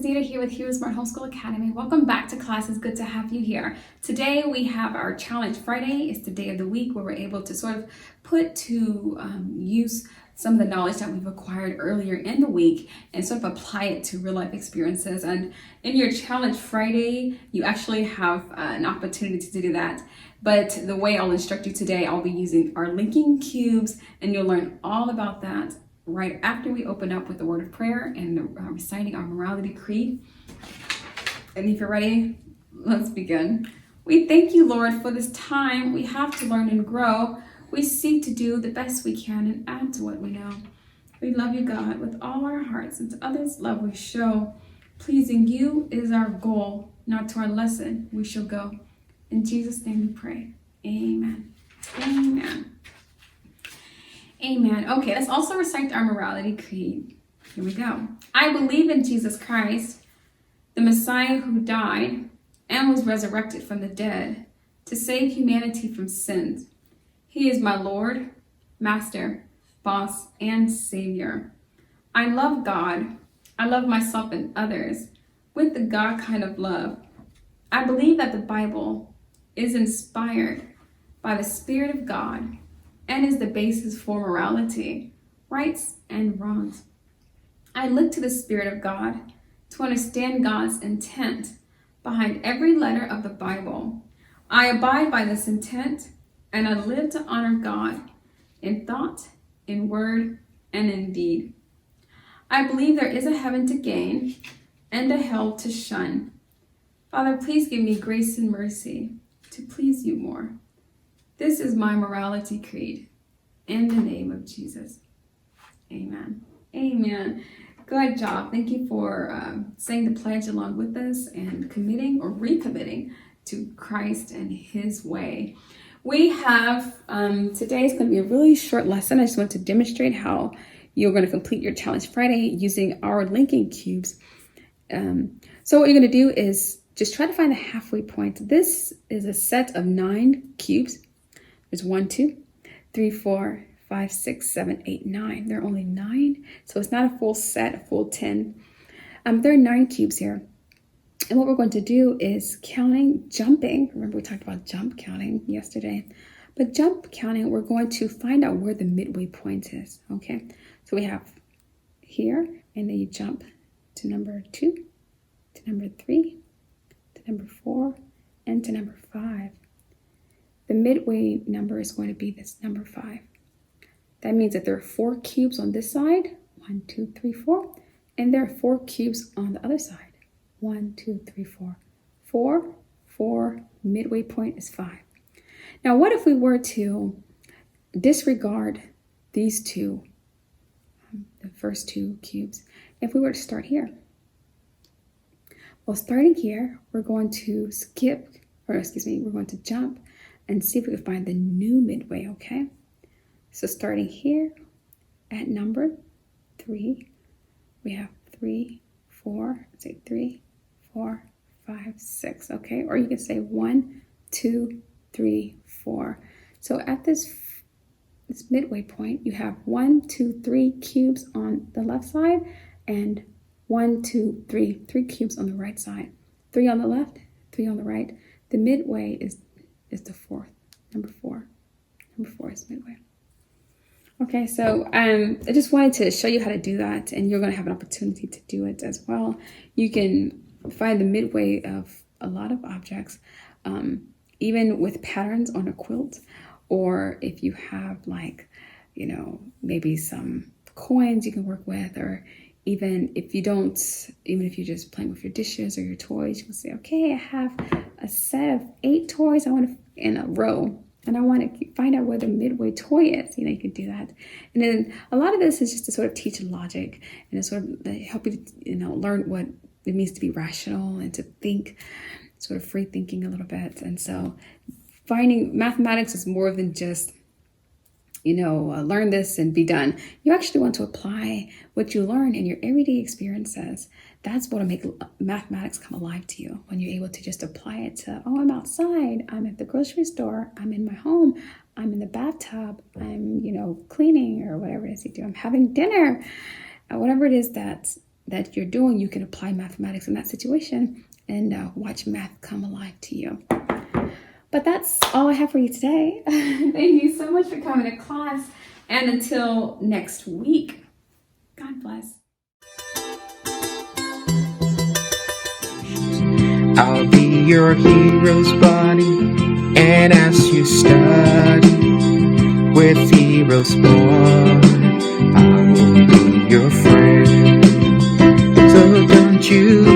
Zeta here with HeroesMart Homeschool Academy. Welcome back to class. It's good to have you here. Today we have our Challenge Friday. It's the day of the week where we're able to sort of put to use some of the knowledge that we've acquired earlier in the week and sort of apply it to real life experiences. And in your Challenge Friday, you actually have an opportunity to do that. But the way I'll instruct you today, I'll be using our linking cubes, and you'll learn all about that right after we open up with the word of prayer and reciting our morality creed. And if you're ready, let's begin. We thank you, Lord, for this time we have to learn and grow. We seek to do the best we can and add to what we know. We love you, God, with all our hearts, and to others' love we show. Pleasing you is our goal, not to our lesson we shall go. In Jesus' name we pray. Amen. Amen. Amen. Okay, let's also recite our morality creed. Here we go. I believe in Jesus Christ, the Messiah who died and was resurrected from the dead to save humanity from sins. He is my Lord, Master, Boss, and Savior. I love God. I love myself and others with the God kind of love. I believe that the Bible is inspired by the Spirit of God and is the basis for morality, rights, and wrongs. I look to the Spirit of God to understand God's intent behind every letter of the Bible. I abide by this intent, and I live to honor God in thought, in word, and in deed. I believe there is a heaven to gain and a hell to shun. Father, please give me grace and mercy to please you more. This is my morality creed. In the name of Jesus. Amen. Amen. Good job. Thank you for saying the pledge along with us and committing or recommitting to Christ and his way. We have, today is going to be a really short lesson. I just want to demonstrate how you're going to complete your Challenge Friday using our linking cubes. So what you're going to do is just try to find the halfway point. This is a set of 9 cubes. There's 1, 2, 3, 4, 5, 6, 7, 8, 9. There are only 9, so it's not a full set, a full 10. There are 9 cubes here. And what we're going to do is jumping. Remember we talked about jump counting yesterday. But jump counting, we're going to find out where the midway point is, okay? So we have here, and then you jump to number 2, to number 3, to number 4, and to number 5. The midway number is going to be this number 5. That means that there are 4 cubes on this side, 1, 2, 3, 4, and there are 4 cubes on the other side, 1, 2, 3, 4. 4, midway point is 5. Now, what if we were to disregard these two, the first 2 cubes, if we were to start here? Well, starting here, we're going to we're going to jump and see if we can find the new midway, okay? So starting here at number 3, we have 3, 4, 5, 6, okay? Or you can say 1, 2, 3, 4. So at this midway point, you have 1, 2, 3 cubes on the left side and 1, 2, 3 cubes on the right side. 3 on the left, 3 on the right. The midway is the 4th, number 4. Number 4 is midway. Okay, so I just wanted to show you how to do that, and you're going to have an opportunity to do it as well. You can find the midway of a lot of objects, even with patterns on a quilt, or if you have maybe some coins you can work with, or even if you're just playing with your dishes or your toys, you can say, okay, I have a set of 8 toys in a row, and I want to find out where the midway toy is. You can do that. And then a lot of this is just to sort of teach logic and to sort of help you to, learn what it means to be rational and to think, sort of free thinking a little bit. And so finding mathematics is more than just, learn this and be done. You actually want to apply what you learn in your everyday experiences. That's what will make mathematics come alive to you, when you're able to just apply it to, I'm outside, I'm at the grocery store, I'm in my home, I'm in the bathtub, I'm, cleaning, or whatever it is you do. I'm having dinner, whatever it is that that you're doing, you can apply mathematics in that situation and watch math come alive to you. But that's all I have for you today. Thank you so much for coming to class. And until next week, God bless. I'll be your hero's buddy, and as you study with HeroesMart, I will be your friend. So don't you